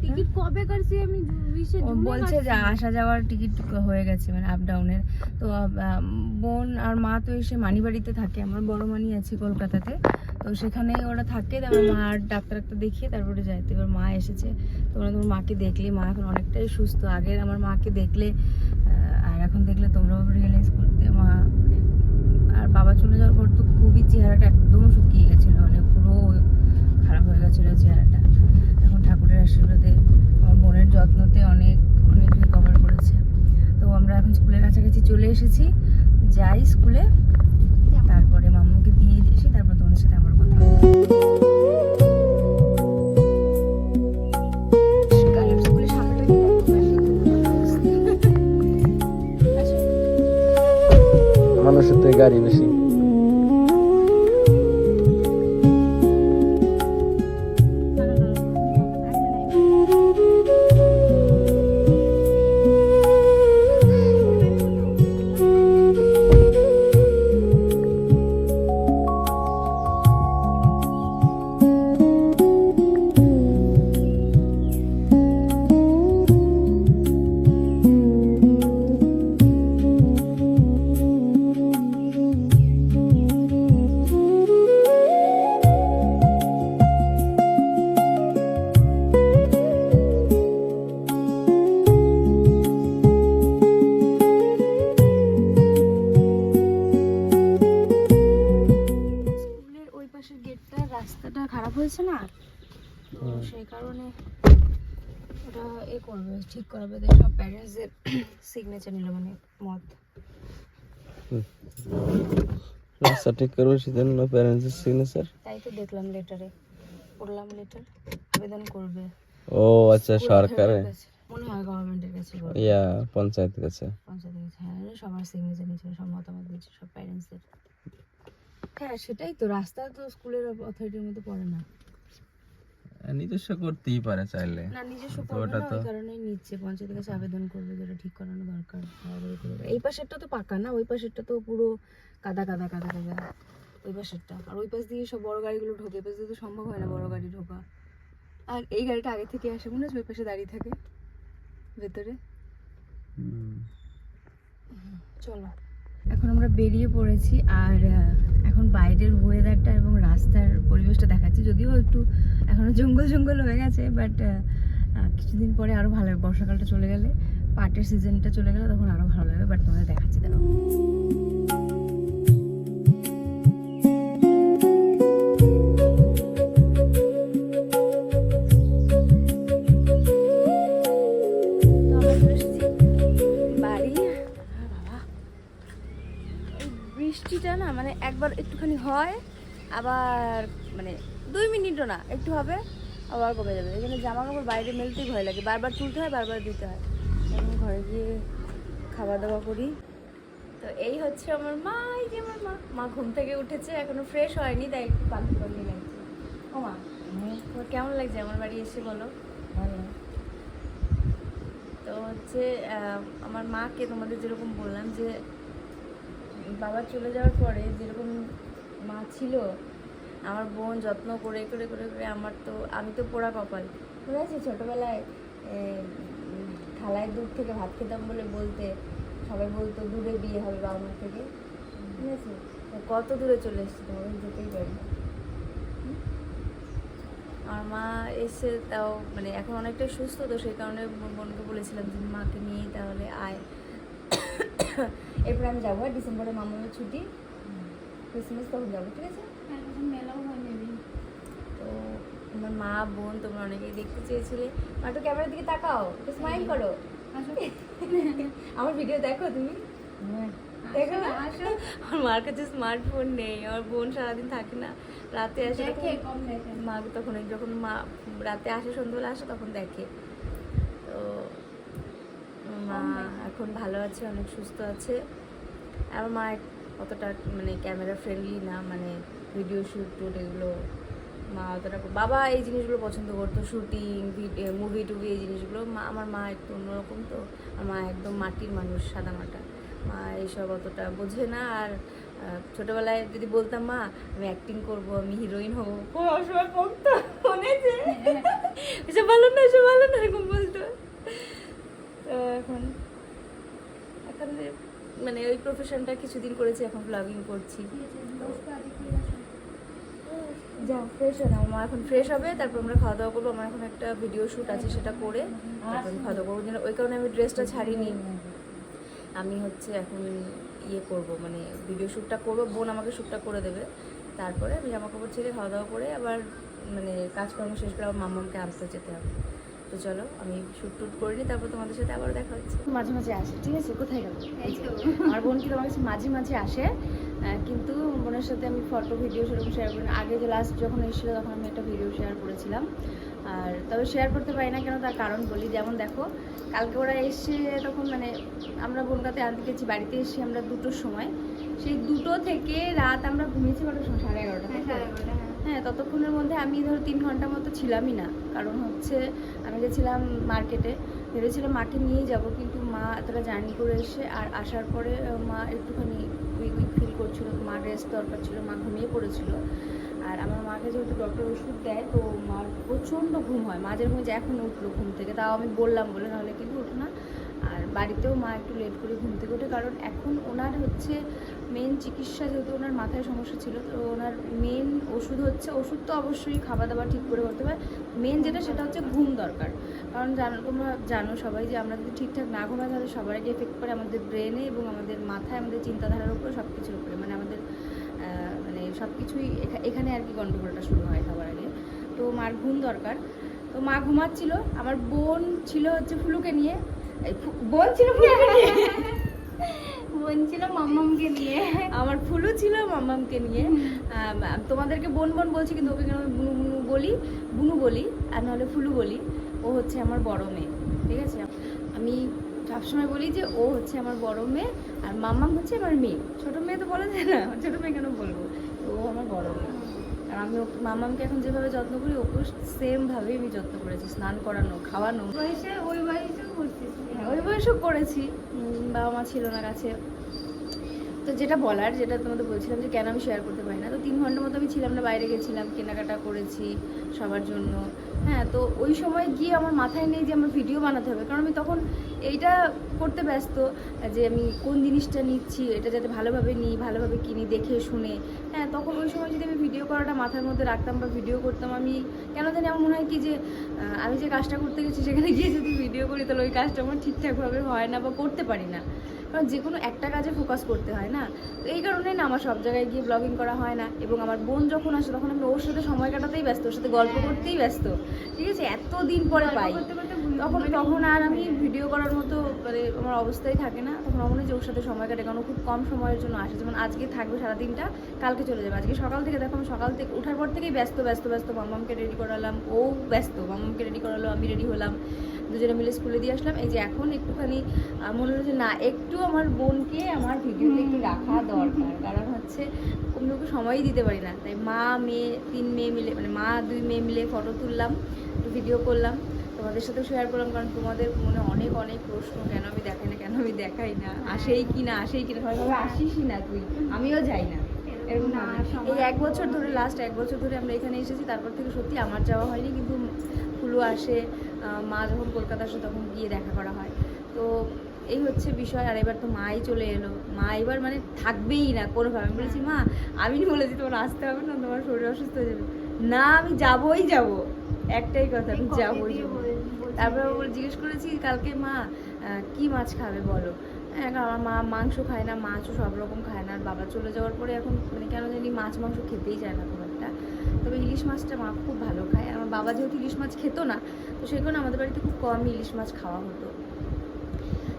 Speaker 2: টিকিট কবে করছি আমি,
Speaker 1: ও বলছে যে আসা যাওয়ার টিকিট হয়ে গেছে, মানে আপ ডাউনের। তো বোন আর মা তো এসে মানিবাড়িতে থাকে, আমার বড় মানি আছে কলকাতাতে, তো সেখানে ওরা থাকে। তারপর মা আর ডাক্তার দেখিয়ে তারপরে যায়। তো এবার মা এসেছে, তোমরা তোমার মাকে দেখলে, মা এখন অনেকটাই সুস্থ। আগের আমার মাকে দেখলে আর এখন দেখলে তোমরাও রিয়েলাইজ করতে। মা আর বাবা চলে যাওয়ার পর তো খুবই চেহারাটা একদম শুকিয়ে গেছিলো, মানে পুরো খারাপ হয়ে গেছিলো চেহারাটা। এখন ঠাকুরের আশীর্বাদে আমার বোনের যত্নতে অনেক অনেক রিকভার করেছে। তো আমরা এখন স্কুলের কাছাকাছি চলে এসেছি, যাই স্কুলে, তারপরে মাম্মুকে দিয়ে এসে তারপর তোমাদের সাথে আবার কথা হবে। স্কুলের সামনেটা কি
Speaker 3: মানুষের থেকে গাড়ি বেশি।
Speaker 1: হয়েছে না, তো সেই কারণে ওটা করবে, ঠিক করাবে। সব প্যারেন্টসদের সিগনেচার নিল, মানে মত।
Speaker 3: রাস্তা ঠিক করবে সেজন্য প্যারেন্টসের সিগনেচার।
Speaker 1: তাই তো দেখলাম লেটারে, পড়লাম লেটার, আবেদন করবে।
Speaker 3: ও আচ্ছা, সরকারে
Speaker 1: মনে হয় গভর্নমেন্টের কাছে,
Speaker 3: ইয়া পঞ্চায়েতের কাছে।
Speaker 1: পঞ্চায়েতের কাছে। হ্যাঁ, সবার সিগনেচার নিয়েছিল, সব মতামত দিয়েছে সব প্যারেন্টসদের। হ্যাঁ সেটাই তো, রাস্তা তো স্কুলের অথরিটির মধ্যে পড়ে না।
Speaker 3: নিজস্ব করতেই পারে চাইলে।
Speaker 1: না, নিজস্ব করবে না, ওই কারণেই নিচ্ছে, পঞ্চায়েতের কাছে আবেদন করবে যেটা ঠিক করানো দরকার। এই পাশেরটা তো পাকা না, ওই পাশেরটা তো পুরো কাদা কাদা কাদা কাদা, ওই পাশেরটা। আর ওই পাশ দিয়ে সব বড় গাড়িগুলো ঢোকে, এই পাশ দিয়ে তো সম্ভব হয় না বড় গাড়ি ঢোকা। আর এই গাড়িটা আগে থেকে আসে, মনে হচ্ছে ওই পাশে দাঁড়িয়ে থাকে ভেতরে। চলো, এখন আমরা বেরিয়ে পড়েছি। আর এখন বাইরের ওয়েদারটা এবং রাস্তার পরিবেশটা দেখাচ্ছি। যদিও একটু এখনো জঙ্গল জঙ্গল হয়ে গেছে, বাট কিছুদিন পরে আরো ভালো হবে। বর্ষাকালটা চলে গেলে, পাটের সিজনটা চলে গেলে তখন আরো ভালো লাগবে। বাট তোমাদের দেখাচ্ছি, দেখো। বৃষ্টিটা না মানে একবার একটুখানি হয়, আবার মানে 2 মিনিটও না, একটু হবে আবার কমে যাবে। এখানে জামা কাপড় বাইরে মেলতেই ভয় লাগে, বারবার তুলতে হয়, বারবার দিতে হয়। এখন ঘরে গিয়ে খাওয়া দাওয়া করি। তো এই হচ্ছে আমার মা, এই যে আমার মা ঘুম থেকে উঠেছে, এখনো ফ্রেশ হয়নি, তাই একটু পাখি পাখি লাগছে। ও মা, তোমার কেমন লাগছে আমার বাড়ি এসে বলো? ভালো। তো হচ্ছে আমার মাকে তোমাদের যেরকম বললাম যে বাবা চলে যাওয়ার পরে যেরকম মা ছিল, আমার বোন যত্ন করে করে করে করে আমি তো পোড়া কপাল। মনে আছে ছোটোবেলায় থালায় দুধ থেকে ভাত খেতাম বলতে সবাই বলতো দূরে বিয়ে হবে বাবা মার থেকে, ঠিক আছে? কত দূরে চলে এসেছি, তোমাকে যেতেই পারি না। আমার মা এসে তাও মানে এখন অনেকটাই সুস্থ, তো সেই কারণে বোনকে বলেছিলাম যে মাকে নিয়ে তাহলে আয়। এরপরে আমি যাবো ডিসেম্বরে, মামার ছুটি, ক্রিসমাস তখন যাবো, ঠিক আছে? মেলাও হয়নি। তো আমার মা বোন তোমরা অনেকেই দেখতে চেয়েছিলে। মা একটু ক্যামেরার দিকে তাকাও, একটু স্মাইল করো। আমার ভিডিও দেখো তুমি, দেখো না? আমার মার কাছে স্মার্টফোন নেই, আমার বোন সারাদিন থাকে না, রাতে আসে, মা তখন যখন মা রাতে আসে, সন্ধ্যাবেলা আসে তখন দেখে। তো মা এখন ভালো আছে, অনেক সুস্থ আছে। আমার মা অতটা মানে ক্যামেরা ফ্রেন্ডলি না, মানে ভিডিও শ্যুট টুট এগুলো মা অতটা। বাবা এই জিনিসগুলো পছন্দ করতো, শুটিং মুভি টুভি এই জিনিসগুলো। আমার মা একটু অন্যরকম, তো আমার মা একদম মাটির মানুষ, সাদা মাটা। মা এইসব অতটা বোঝে না। আর ছোটোবেলায় যদি বলতাম মা আমি অ্যাক্টিং করবো, আমি হিরোইন হবো, খুব অসময় পড়তো, মনে আছে? এসব ভালো না, এসব ভালো না, এরকম বলতো। তো এখন মানে ওই প্রফেশনটা কিছুদিন করেছি, এখন ব্লগিং করছি। যাও ফ্রেশ হয়ে নাও, মা এখন ফ্রেশ হবে, তারপর আমরা খাওয়া দাওয়া করবো। আমার এখন একটা ভিডিও শ্যুট আছে, সেটা করে তারপর আমি খাওয়া দাওয়া করবো। ওই কারণে আমি ড্রেসটা ছাড়িনি। আমি হচ্ছে এখন করবো, মানে ভিডিও শ্যুটটা করবো, বোন আমাকে শ্যুটটা করে দেবে, তারপরে আমি জামা কাপড় ছেড়ে খাওয়া দাওয়া করে আবার মানে কাজকর্ম শেষ করে আমার মামাকে আনতে যেতে হবে। তো চলো আমি শ্যুট টুট করে নিই, তারপর তোমাদের সাথে আবার দেখা হচ্ছে। মাঝে মাঝে আসে, ঠিক আছে? কোথায় গেল? আমার বোন কি তোমার কাছে মাঝে মাঝে আসে, কিন্তু বোনের সাথে আমি ফটো ভিডিও সেরকম শেয়ার করি না। আগে যে লাস্ট যখন এসেছিলো তখন আমি একটা ভিডিও শেয়ার করেছিলাম, আর তবে শেয়ার করতে পারি না কেন, তার কারণ বলি। যেমন দেখো, কালকে ওরা এসে তখন মানে আমরা বনগাঁতে আনতে গেছি, বাড়িতে এসে আমরা 2টোর সময়, সেই 2টো থেকে রাত আমরা ঘুমিয়েছি 11:30। হ্যাঁ, ততক্ষণের মধ্যে আমি ধরো 3 ঘন্টা মতো ছিলামই না। কারণ হচ্ছে আমি গেছিলাম মার্কেটে, ভেবেছিলাম মাকে নিয়েই যাব, কিন্তু মা এতটা জার্নি করে এসে আর আসার পরে মা একটুখানি উইক ফিল করছিল, মা রেস্ট দরকার ছিল, মা ঘুমিয়ে পড়েছিল। আর আমার মাকে যেহেতু ডক্টর ওষুধ দেয়, তো মার প্রচণ্ড ঘুম হয়, মাঝে মাঝে এখন উঠলো ঘুম থেকে, তাও আমি বললাম বলে, নাহলে কিন্তু ওঠো না। আর বাড়িতেও মা একটু লেট করে ঘুম থেকে ওঠে, কারণ এখন ওনার হচ্ছে মেন চিকিৎসা, যেহেতু ওনার মাথায় সমস্যা ছিল, তো ওনার মেন ওষুধ হচ্ছে, ওষুধ তো অবশ্যই খাওয়া দাওয়া ঠিক করে করতে হবে, মেন যেটা সেটা হচ্ছে ঘুম দরকার। কারণ তোমরা জানো সবাই যে আমরা যদি ঠিকঠাক না ঘুমাই তাহলে সবার আগে এফেক্ট করে আমাদের ব্রেনে এবং আমাদের মাথায়, আমাদের চিন্তাধারার উপরে, সব কিছুর উপরে, মানে আমাদের মানে সব কিছুই এখানে আর কি গন্ডগোলটা শুরু হয় সবার আগে। তো মার ঘুম দরকার। তো মা ঘুমাচ্ছিল, আমার বোন ছিল হচ্ছে ফুলুকে নিয়ে, বোন ছিল ফুলুকে নিয়ে
Speaker 2: বোন ছিল মাম্মামকে নিয়ে,
Speaker 1: আমার ফুলু ছিল মাম্মামকে নিয়ে। তোমাদেরকে বোন বোন বলছি, কিন্তু ওকে কেন আমি বুনু বুনু বলি, বুনু বলি, আর নাহলে ফুলু বলি। ও হচ্ছে আমার বড় মেয়ে, ঠিক আছে? আমি সবসময় বলি যে ও হচ্ছে আমার বড় মেয়ে, আর মাম্মাম হচ্ছে আমার মেয়ে। ছোটো মেয়ে তো বলা যায় না, ছোটো মেয়ে কেন বলবো? তো ও আমার বড় মেয়ে। আর আমি মাম্মামকে এখন যেভাবে যত্ন করি, ওকেও সেমভাবেই আমি যত্ন করেছি, স্নান করানো, খাওয়ানো।
Speaker 2: ওই বয়সেও করছিস?
Speaker 1: হ্যাঁ, ওই বয়সও করেছি, বাবা মা ছিল না কাছে। তো যেটা বলার, যেটা তোমাদের বলছিলাম যে কেন আমি শেয়ার করতে পারি না, তো 3 ঘন্টার মতো আমি ছিলাম না, বাইরে গেছিলাম, কেনাকাটা করেছি সবার জন্য। হ্যাঁ, তো ওই সময় গিয়ে আমার মাথায় নেই যে আমার ভিডিও বানাতে হবে, কারণ আমি তখন এইটা করতে ব্যস্ত যে আমি কোন জিনিসটা নিচ্ছি, এটা যাতে ভালোভাবে নিই, ভালোভাবে কিনি, দেখে শুনে। হ্যাঁ, তখন ওই সময় যদি আমি ভিডিও করাটা মাথার মধ্যে রাখতাম বা ভিডিও করতাম, আমি কেন জানি আমার মনে হয় কি যে আমি যে কাজটা করতে গেছি সেখানে গিয়ে যদি ভিডিও করি, তাহলে ওই কাজটা আমার ঠিকঠাকভাবে হয় না বা করতে পারি না। কারণ যে কোনো একটা কাজে ফোকাস করতে হয় না, তো এই কারণেই না আমার সব জায়গায় গিয়ে ব্লগিং করা হয় না। এবং আমার বোন যখন আসে তখন আমি ওর সাথে সময় কাটাতেই ব্যস্ত, ওর সাথে গল্প করতেই ব্যস্ত, ঠিক আছে? এতদিন পরে পাই, তখন আর আমি ভিডিও করার মতো মানে আমার অবস্থাই থাকে না। তখন মনে হয় যে ওর সাথে সময় কাটে, কারণ খুব কম সময়ের জন্য আসে। যেমন আজকে থাকবে সারাদিনটা, কালকে চলে যাবে। আজকে সকাল থেকে দেখো, আমি সকাল থেকে ওঠার পর থেকেই ব্যস্ত ব্যস্ত ব্যস্ত। মাম্মামকে রেডি করালাম, ও ব্যস্ত, মাম্মামকে রেডি করালো, আমি রেডি হলাম, দুজনে মিলে স্কুলে দিয়ে আসলাম। এই যে এখন একটুখানি মনে হচ্ছে না, একটু আমার বোনকে আমার ভিডিওতে একটু রাখা দরকার, কারণ হচ্ছে আমি ওকে সময়ই দিতে পারি না। তাই মা মেয়ে 3 মেয়ে মিলে, মানে মা 2 মেয়ে মিলে ফটো তুললাম, ভিডিও করলাম, তোমাদের সাথেও শেয়ার করলাম। কারণ তোমাদের মনে অনেক অনেক প্রশ্ন, কেন আমি দেখাই না, কেন আমি দেখাই না, আসেই কি না, আসেই কি না, সবাই ভাবে আসিসই না তুই, আমিও যাই না, এরকম না। এই 1 বছর ধরে, লাস্ট 1 বছর ধরে আমরা এখানে এসেছি, তারপর থেকে সত্যি আমার যাওয়া হয়নি। কিন্তু ফুলু আসে, মা যখন কলকাতা আসে তখন গিয়ে দেখা করা হয়। তো এই হচ্ছে বিষয়। আর এবার তো মাই চলে এলো, মা এবার মানে থাকবেই না কোনোভাবে। আমি বলেছি মা, আমি বলেছি তোমার আসতে হবে না, তোমার শরীর অসুস্থ হয়ে যাবে। না, আমি যাবোই যাবো, একটাই কথা, আমি যাবোই যাবো। তারপরে জিজ্ঞেস করেছি কালকে, মা কি মাছ খাবে বলো? হ্যাঁ, কারণ আমার মা মাংস খায় না, মাছও সব রকম খায় না। আর বাবা চলে যাওয়ার পরে এখন মানে কেন জানি মাছ মাংস খেতেই চায় না খুব একটা। তবে ইলিশ মাছটা মা খুব ভালো খায়। আর আমার বাবা যেহেতু ইলিশ মাছ খেতো না, তো সেই কারণে আমাদের বাড়িতে খুব কমই ইলিশ মাছ খাওয়া হতো।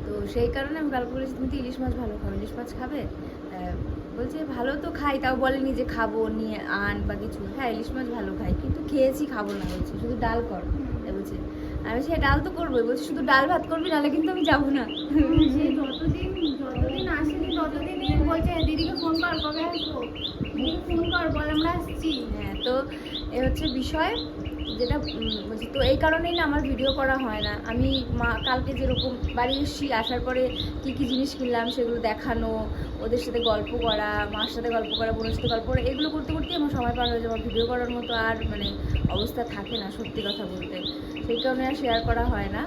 Speaker 1: তো সেই কারণে আমি গল্প বলেছি, তুমি তো ইলিশ মাছ ভালো খাও, ইলিশ মাছ খাবে? বলছে ভালো তো খাই, তাও বলেনি যে খাবো, নিয়ে আন বা কিছু। হ্যাঁ, ইলিশ মাছ ভালো খাই, কিন্তু খেয়েছি, খাবো না বলছে, শুধু ডাল কর। বলছে, আমি বলছি ডাল তো করবোই, বলছি শুধু ডাল ভাত করবি, নাহলে কিন্তু আমি যাবো না।
Speaker 2: যতদিন আসেনি ততদিন বলছে দিদিকে ফোন কর, কবে আসবো, দিদিকে ফোন কর, বল আমরা আসছি।
Speaker 1: হ্যাঁ, তো এ হচ্ছে বিষয়, যেটা বলছি। তো এই কারণেই না আমার ভিডিও করা হয় না। আমি কালকে যেরকম বাড়ি এসেছি, আসার পরে কী কী জিনিস কিনলাম সেগুলো দেখানো, ওদের সাথে গল্প করা, মার সাথে গল্প করা, বোনের সাথে গল্প করা, এগুলো করতে করতেই আমার সময় পার হয়ে যায়। আমার ভিডিও করার মতো আর মানে অবস্থা থাকে না, সত্যি কথা বলতে। সেই কারণে আর শেয়ার করা হয় না।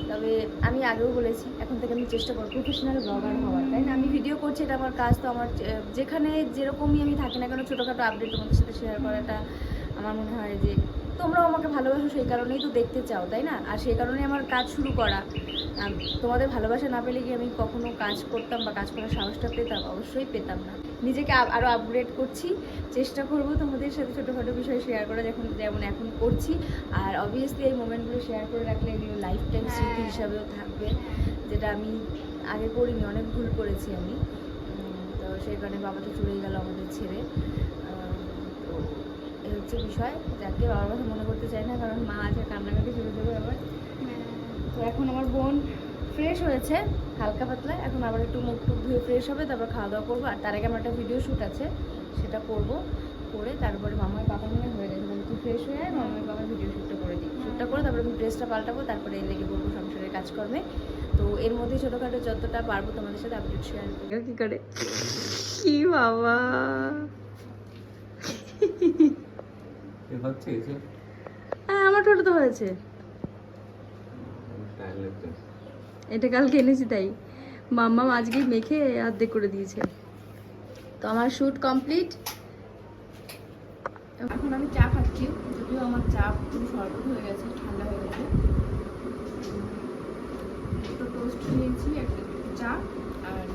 Speaker 1: তবে আমি আগেও বলেছি, এখন থেকে আমি চেষ্টা করব প্রফেশনাল ব্লগার হওয়ার, তাই না? আমি ভিডিও করছি, এটা আমার কাজ। তো আমার যেখানে যেরকমই আমি থাকি না কেন, ছোটোখাটো আপডেট তোমাদের সাথে শেয়ার করাটা আমার মনে হয় যে তোমরাও আমাকে ভালোবাসো, সেই কারণেই তো দেখতে চাও, তাই না? আর সেই কারণেই আমার কাজ শুরু করা। তোমাদের ভালোবাসা না পেলে কি আমি কখনো কাজ করতাম বা কাজ করার সাহসটা পেতাম? অবশ্যই পেতাম না। নিজেকে আরও আপগ্রেড করছি, চেষ্টা করব তোমাদের সাথে ছোটোখাটো বিষয় শেয়ার করা, যেমন এখন করছি। আর অবভিয়াসলি এই মোমেন্টগুলো শেয়ার করে রাখলে এগুলো লাইফ টাইম স্মৃতি হিসাবেও থাকবে, যেটা আমি আগে করিনি, অনেক ভুল করেছি আমি। তো সেই কারণে বাবা তো চলেই গেল আমাদের ছেড়ে। এই হচ্ছে বিষয়, যাকে বাবার কথা মনে করতে চাই না, কারণ মা আছে, কান্নাকাটি শুরু দেবে আবার। তো এখন আমার বোন ফ্রেশ হয়েছে হালকা পাতলা, এখন আবার একটু মুখ টুক ধুয়ে ফ্রেশ হবে, তারপর খাওয়া দাওয়া করবো। আর তার আগে আমার একটা ভিডিও শ্যুট আছে, সেটা করবো, করে তারপরে মামার পাপা মনে হয়ে গেছে, বলে তুই ফ্রেশ হয়ে মামার পাপার ভিডিও শ্যুটটা করে দিই। শ্যুটটা করে তারপরে আমি ড্রেসটা পাল্টাবো, তারপরে লেগে পড়বো সংসারের কাজকর্মে। তো এর মধ্যে ছোটোখাটো যতটা পারবো তোমাদের সাথে আপডেট শেয়ার করবো। কী করে কি বাবা হ্যাঁ, আমার টোটো তো হয়েছে, এটা কালকে এনেছি, তাই মাম্মা আজকেই মেখে অর্ধেক করে দিয়েছে। তো আমার শ্যুট কমপ্লিট। এখন আমি চা খাচ্ছি, যদিও আমার চা পুরো শরবত হয়ে গেছে, ঠান্ডা হয়ে গেছে। একটু টোস্ট নিয়েছি, একটু চা, আর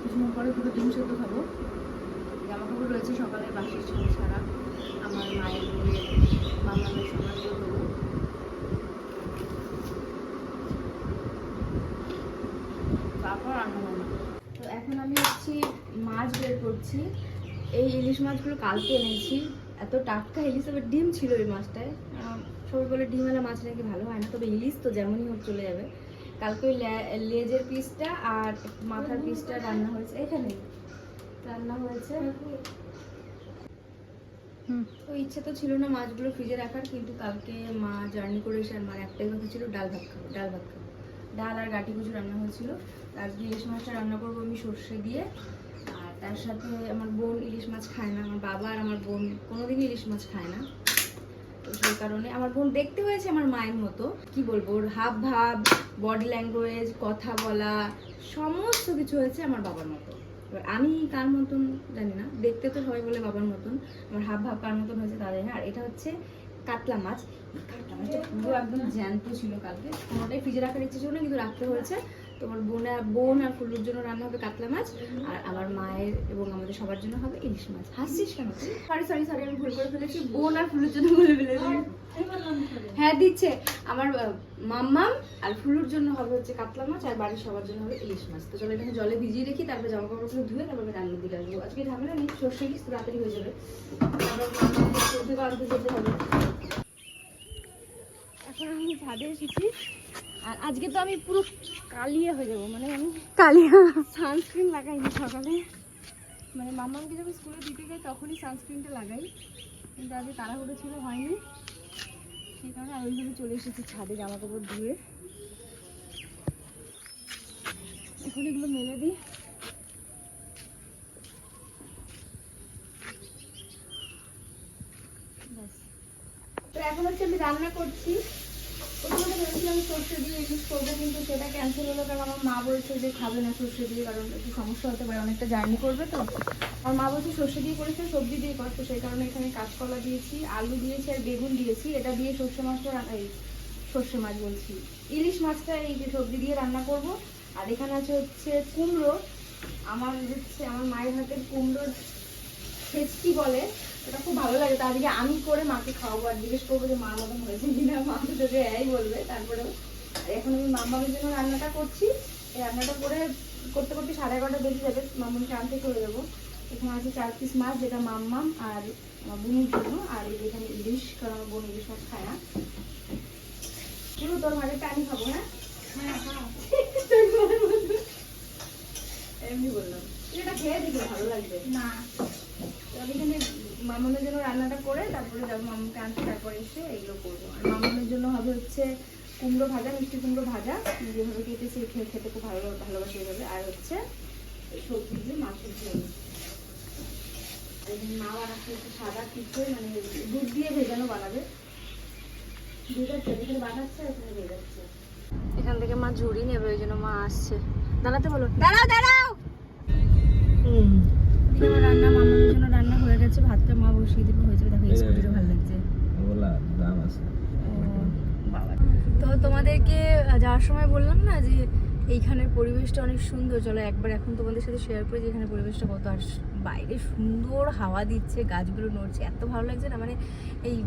Speaker 1: কিছুক্ষণ পরে দুটো ডিম সেদ্ধ খাবো। জামা কাপড় রয়েছে সকালের বাসি সারা, আমার মায়ের বোনের মামাদের সবার জন্য। তারপর রান্না বান্না। তো এখন আমি হচ্ছি মাছ বের করছি। এই ইলিশ মাছগুলো কালকে এনেছি, এত টাটকা ইলিশ, তবে ডিম ছিল এই মাছটায়। সবাই বলে ডিমওয়ালা মাছ নাকি ভালো হয় না, তবে ইলিশ তো যেমনই হোক চলে যাবে। কালকে ওই লেজের পিসটা আর মাথার পিসটা রান্না হয়েছে, এখানে রান্না হয়েছে। তো ইচ্ছে তো ছিল না মাছগুলো ফ্রিজে রাখার, কিন্তু কালকে মা জার্নি করে এসে আমার একটাই কথা ছিল ডাল ভাত খাবো, ডাল ভাত খাবো। ডাল আর গাটি কুচু রান্না হয়েছিল। আজকে ইলিশ মাছটা রান্না করবো আমি সর্ষে দিয়ে। আর তার সাথে আমার বোন ইলিশ মাছ খায় না, আমার বাবা আর আমার বোন কোনোদিনই ইলিশ মাছ খায় না। তো সেই কারণে আমার বোন দেখতে হয়েছে আমার মায়ের মতো, কি বলবো, ওর হাব ভাব, বডি ল্যাঙ্গুয়েজ, কথা বলা, সমস্ত কিছু হয়েছে আমার বাবার মতো। এবার আমি কার মতন জানি না, দেখতে তো সবাই বলে বাবার মতন, আমার হাব ভাব কার মতন হয়েছে তা জানি না। আর এটা হচ্ছে কাতলা মাছ। কাতলা মাছটা পুরো একদম জ্যান্ত ছিল কালকে, কোনোটাই ফ্রিজে রাখার ইচ্ছে ছিল না, কিন্তু রাখতে হয়েছে। তোমার বোন আর ফুলুর জন্য রান্না হবে কাতলা মাছ, আর আমার মায়ের এবং আমাদের সবার জন্য হবে ইলিশ মাছ। হাসছিস কেন? সরি আমি ভুল করে ফেলেছি, বোন আর ফুলুর জন্য বলে ফেলেছি। হ্যাঁ দিচ্ছে, আমার মাম্মাম আর ফুলুর জন্য হবে হচ্ছে কাতলা মাছ, আর বাড়ির সবার জন্য হবে ইলিশ মাছ। তো চলো এটাকে জলে ভিজিয়ে রেখি, তারপরে জামা কাপড়গুলো ধুয়ে তারপরে রান্নার দিকে আসবো। আজকে ঝামেলা নেই, সর্ষে ইলিশ তাড়াতাড়ি হয়ে যাবে। আনতে যেতে হবে। এখন আমি ছাদে এসেছি, আর আজকে তো আমি পুরো কালিয়ে হয়ে যাবো, মানে আমি কালিয়া সানস্ক্রিন লাগাইনি সকালে, মানে মাম্মাকে যখন স্কুলে দিতে যাই তখনই সানস্ক্রিনটা লাগাই, কিন্তু আজকে তাড়াহুড়ো ছিল, হয়নি, সেই কারণে আমি ওইভাবে চলে এসেছি ছাদে জামা কাপড় ধুয়ে। এখন এগুলো মেলে দিই। তো এখন হচ্ছে আমি রান্না করছি। প্রথমে ভেবেছিলাম সর্ষে দিয়ে ইলিশ করবো, কিন্তু সেটা ক্যান্সেল হলো, কারণ আমার মা বলছে যে খাবে না সর্ষে দিয়ে, কারণ একটু সমস্যা হতে পারে, অনেকটা জার্নি করবে তো। আমার মা বলছে সর্ষে দিয়ে করেছে, সবজি দিয়ে কর, তো সেই কারণে এখানে কাঁচকলা দিয়েছি, আলু দিয়েছি আর বেগুন দিয়েছি। এটা দিয়ে সর্ষে মাছটা সর্ষে মাছ বলছি, ইলিশ মাছটা এই যে সবজি দিয়ে রান্না করব। আর এখানে আছে হচ্ছে কুমড়ো, আমার মায়ের হাতের কুমড়োর ছেচকি বলে, এটা খুব ভালো লাগে। তার দিকে আমি করে মাকে খাওয়াবো আর জিজ্ঞেস করবো যে মার মতন হয়েছে কিনা, মা তো যদি এই বলবে। তারপরেও এখন আমি মামামের জন্য রান্নাটা করছি। এই রান্নাটা করতে করতে 11:30 বেজে যাবে, মামুনকে আনতে চলে যাবো। এখানে আছে 4 পিস মাছ, যেটা মাম্মাম আর আমার বোনের জন্য, আর এই এখানে ইলিশ, কারণ আমার বোন ইলিশ মাছ খায় না। পুরো তোর ভাগেরটা আমি খাবো। হ্যাঁ এমনি বললাম, এটা খেয়ে দেখি ভালো লাগবে না। এখানে মামনের জন্য রান্নাটা করে তারপরে যাবো মামুনকে আনতে, তারপরে এসে এগুলো করবো। আর মামনের জন্য হবে হচ্ছে কুমড়ো ভাজা, মিষ্টি কুমড়ো ভাজা, যেভাবে কেটেছি খেতে খুব ভালোবাসে যাবে। আর হচ্ছে সবজি দিয়ে মাছের ঝোল। মাও আর একটা সাদা কিছু মানে দুধ দিয়ে ভেজানো বানাবে, এখানে বানাচ্ছে, এখানে ভেজাচ্ছে। এখান থেকে মা ঝুড়ি নেবে, ওই জন্য মা আসছে। দাঁড়াতে বলো, দাঁড়াও। রান্না মামার জন্য রান্না হয়ে গেছে, ভাতটা মা বসিয়ে দেবে, হয়ে যাবে। দেখো এই স্কুটিটা ভালো লাগছে, দাম আছে। তো তোমাদেরকে যাওয়ার সময় বললাম না যে এইখানের পরিবেশটা অনেক সুন্দর, চলো একবার এখন তোমাদের সাথে শেয়ার করি যে এখানে পরিবেশটা কত। আর বাইরে সুন্দর হাওয়া দিচ্ছে, গাছগুলো নড়ছে, এত ভালো লাগছে না। মানে এই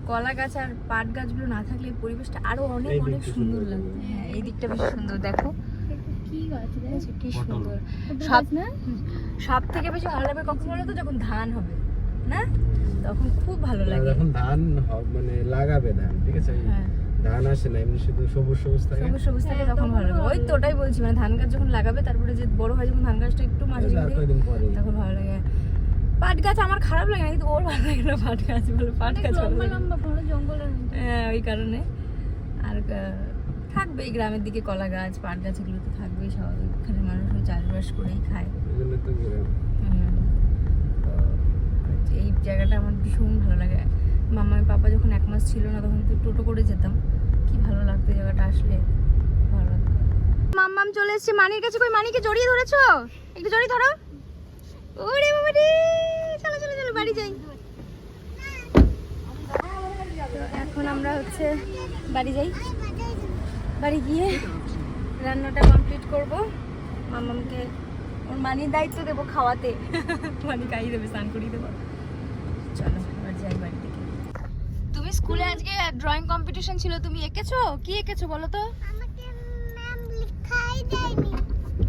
Speaker 1: কলা গাছ আর পাট গাছগুলো না থাকলে এই পরিবেশটা আরো অনেক অনেক সুন্দর লাগবে। হ্যাঁ এই দিকটা বেশ সুন্দর, দেখো কি গাছ, কি সুন্দর। সব থেকে বেশি ভালো লাগবে কখন বলো তো, যখন ধান হবে না, তখন খুব ভালো লাগে।
Speaker 3: যখন ধান মানে লাগাবে ধান, ঠিক আছে, ধান আসে না এমনি, শুধু সবুজ সবুজ থাকে, তখন ভালো লাগে। ওই তো ওটাই বলছি, মানে ধান গাছ যখন লাগাবে, তারপরে যে বড় হয় যখন ধান গাছটা একটু মাঝে তখন ভালো লাগে। পাট গাছ আমার খারাপ লাগে না, কিন্তু ওর ভালো লাগে না পাট গাছ, বলে পাট গাছ হ্যাঁ ওই কারণে। আর থাকবে এই গ্রামের দিকে কলা গাছ, পাট গাছ, এগুলো তো থাকবেই স্বাভাবিক, এখানে মানুষ চাষবাস করেই খায়। এই জায়গাটা আমার ভীষণ ভালো লাগে। মামার পাপা যখন 1 মাস ছিল না, তখন তো টোটো করে যেতাম, কি ভালো লাগতো জায়গাটা, আসলে ভালো লাগতো। মাম্মাম চলে এসেছে মানির কাছে। কই মানিকে জড়িয়ে ধরেছো? একটু জড়িয়ে ধরো। ওরে বাবা রে, চলো চলো চলো বাড়ি যাই। এখন আমরা হচ্ছে বাড়ি যাই, বাড়ি গিয়ে রান্নাটা কমপ্লিট করব। মাম্মামকে ওর মানির দায়িত্ব দেবো খাওয়াতে, মানি খাইয়ে দেবে, স্নান করিয়ে দেবো। চলো এবার
Speaker 1: যাই বাড়ি থেকে। তুমি স্কুলে আজকে ড্রয়িং কম্পিটিশন ছিল, তুমি এঁকেছো? কি এঁকেছো বলো তো?
Speaker 2: আমাকে ম্যাম লিখাই দেয়নি।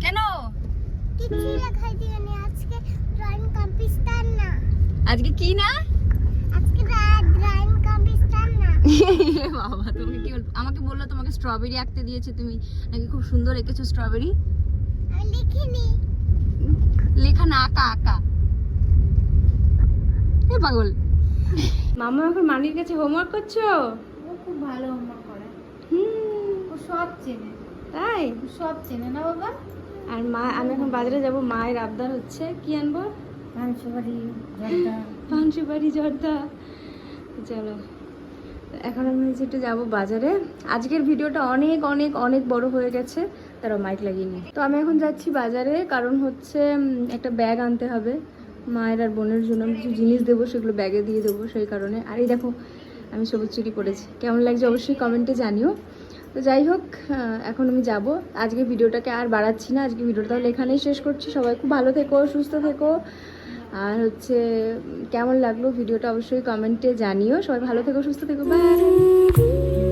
Speaker 1: কেন?
Speaker 2: কিছু লেখাই দেয়নি। আজকে ড্রয়িং কম্পিটিশন না।
Speaker 1: আজকে কি না?
Speaker 2: আজকে ড্রয়িং কম্পিটিশন না।
Speaker 1: বাবা তুমি কি আমাকে বললো তোমাকে স্ট্রবেরি আঁকতে দিয়েছে, তুমি নাকি খুব সুন্দর এঁকেছো স্ট্রবেরি।
Speaker 2: আমি লিখিনি।
Speaker 1: লেখা না, আঁকা আঁকা। এ পাগল। মামা এখন মানির কাছে হোমওয়ার্ক করছো?
Speaker 2: ও খুব ভালো হোমওয়ার্ক করে।
Speaker 1: হুম,
Speaker 2: ও সব চেনে।
Speaker 1: তাই?
Speaker 2: ও সব চেনে না বাবা?
Speaker 1: আর মা, আমি এখন বাজারে যাব, মায়ের আবদার হচ্ছে কি আনবো?
Speaker 2: পানসুপারি, জর্দা।
Speaker 1: পান সুপারি, জর্দা। চলো এখন আমি হচ্ছে একটু যাবো বাজারে। আজকের ভিডিওটা অনেক অনেক অনেক বড় হয়ে গেছে, তারা মাইক লাগিয়ে। তো আমি এখন যাচ্ছি বাজারে, কারণ হচ্ছে একটা ব্যাগ আনতে হবে মায়ের আর বোনের জন্য। আমি কিছু জিনিস দেবো, সেগুলো ব্যাগে দিয়ে দেবো, সেই কারণে। আর এই দেখো আমি সবুজ চুড়ি পরেছি, কেমন লাগছে অবশ্যই কমেন্টে জানিও। তো যাই হোক, এখন আমি যাব। আজকে ভিডিওটাকে আর বাড়াচ্ছি না, আজকে ভিডিওটা তাহলে এখানেই শেষ করছি। সবাই খুব ভালো থেকো, সুস্থ থেকো। আর হচ্ছে কেমন লাগলো ভিডিওটা অবশ্যই কমেন্টে জানিও। সবাই ভালো থেকো, সুস্থ থেকো, বাই।